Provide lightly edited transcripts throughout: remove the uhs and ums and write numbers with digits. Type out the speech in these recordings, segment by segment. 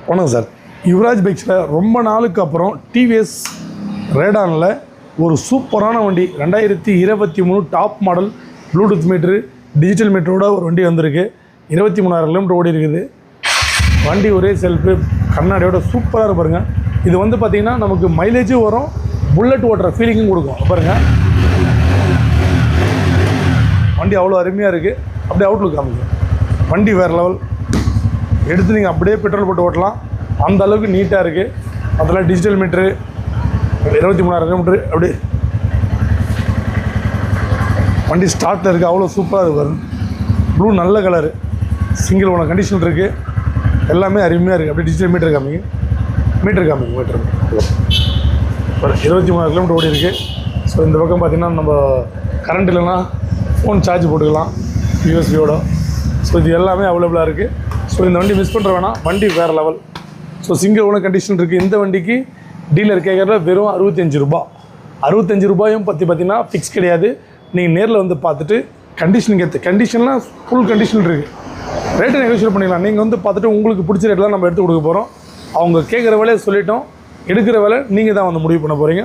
வணக்கம் சார். யுவராஜ் பைக்ஸில் ரொம்ப நாளுக்கு அப்புறம் டிவிஎஸ் ரேடானில் ஒரு சூப்பரான வண்டி 2023 டாப் மாடல் ப்ளூடூத் மீட்ரு டிஜிட்டல் மீட்டரோட ஒரு வண்டி வந்திருக்கு. 23,000 கிலோமீட்டர் ஓடி இருக்குது. வண்டி ஒரே செல்ஃபு கண்ணாடியோட சூப்பராக இருப்பாருங்க. இது வந்து பார்த்திங்கன்னா நமக்கு மைலேஜும் வரும், புல்லட் ஓட்டுற ஃபீலிங்கும் கொடுக்கும். பாருங்கள், வண்டி அவ்வளோ அருமையாக இருக்குது. அப்படியே அவுட்லுக் காமிக்கும். வண்டி வேறு லெவல். எடுத்து நீங்கள் அப்படியே பெட்ரோல் போட்டு ஓட்டலாம், அந்த அளவுக்கு நீட்டாக இருக்குது. அதெல்லாம் டிஜிட்டல் மீட்ரு 23,000 கிலோமீட்ரு. அப்படி வண்டி ஸ்டார்ட்டில் இருக்குது, அவ்வளோ சூப்பராக இருக்குது. ப்ளூ நல்ல கலரு, சிங்கிள் ஓனர் கண்டிஷன் இருக்குது, எல்லாமே அருமையாக இருக்குது. அப்படியே டிஜிட்டல் மீட்டர் காமிங்க, மீட்டர் 23,000 கிலோமீட்டர் ஓடி இருக்குது. ஸோ இந்த பக்கம் பார்த்திங்கன்னா நம்ம கரண்ட் இல்லைன்னா ஃபோன் சார்ஜ் போட்டுக்கலாம் யூஎஸ்பியோட. ஸோ இது எல்லாமே அவைலபிளாக இருக்குது. ஸோ இந்த வண்டி மிஸ் பண்ணுற வேணாம், வண்டி வேறு level. So single owner condition இருக்குது. இந்த வண்டிக்கு டீலர் கேட்குறதுல வெறும் 65 ரூபா. 65 ரூபாயும் பார்த்திங்கன்னா ஃபிக்ஸ் கிடையாது. நீங்கள் நேரில் வந்து பார்த்துட்டு கண்டிஷனுக்கு ஏற்ற கண்டிஷன்லாம் ஃபுல் கண்டிஷன் இருக்குது. ரேட்டை நெகோஷியேட் பண்ணிக்கலாம். நீங்கள் வந்து பார்த்துட்டு உங்களுக்கு பிடிச்ச ரேட்டெலாம் நம்ம எடுத்து கொடுக்க போகிறோம். அவங்க கேட்குற வேலையை சொல்லிட்டோம், எடுக்கிற வேலை நீங்கள் தான் வந்து முடிவு பண்ண போகிறீங்க.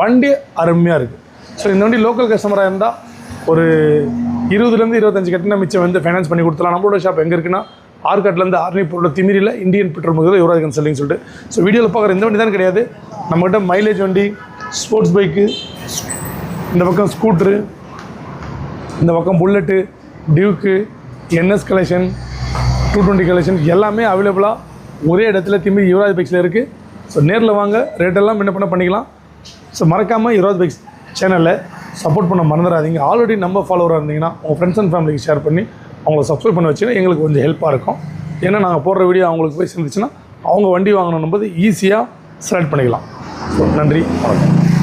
வண்டி அருமையாக இருக்குது. ஸோ இந்த வண்டி லோக்கல் கஸ்டமராக இருந்தால் ஒரு 20 to 25 கட்டினா மிச்சம் வந்து ஃபைனான்ஸ் பண்ணி கொடுத்துலாம். நம்மளோட ஷாப் எங்கே இருக்குன்னா ஆர்காட்லேருந்து ஆர்னிப்பூரில் திமிரியில் இந்தியன் பெட்ரோல் முதல்ல யுவராஜ் கன்சல்டிங் சொல்லிட்டு. ஸோ வீடியோவில் பார்க்குற இந்த வண்டி தான் கிடையாது, நம்மகிட்ட மைலேஜ் வண்டி, ஸ்போர்ட்ஸ் பைக்கு, இந்த பக்கம் ஸ்கூட்ரு, இந்த பக்கம் bullet, Duke, NS collection, 220 collection எல்லாமே அவைலபிளாக ஒரே இடத்துல திமிரி யுவராஜ் பைக்ஸில் இருக்குது. ஸோ நேரில் வாங்க, ரேட்டெல்லாம் என்ன பண்ணிக்கலாம். ஸோ மறக்காமல் யுவராஜ் பைக்ஸ் சேனலில் சப்போர்ட் பண்ண மறந்துடாதீங்க. ஆல்ரெடி நம்ம ஃபாலோவராக இருந்தீங்கன்னா உங்கள் ஃப்ரெண்ட்ஸ் அண்ட் ஃபேமிலிக்கு ஷேர் பண்ணி அவங்கள சப்ஸ்கிரைப் பண்ண வச்சுன்னா எங்களுக்கு கொஞ்சம் ஹெல்ப்பாக இருக்கும். ஏன்னா நாங்கள் போடுற வீடியோ அவங்களுக்கு போய் சேர்ந்துச்சுன்னா அவங்க வண்டி வாங்கணும் போது ஈஸியாக செலக்ட் பண்ணிக்கலாம். ஸோ நன்றி, வணக்கம்.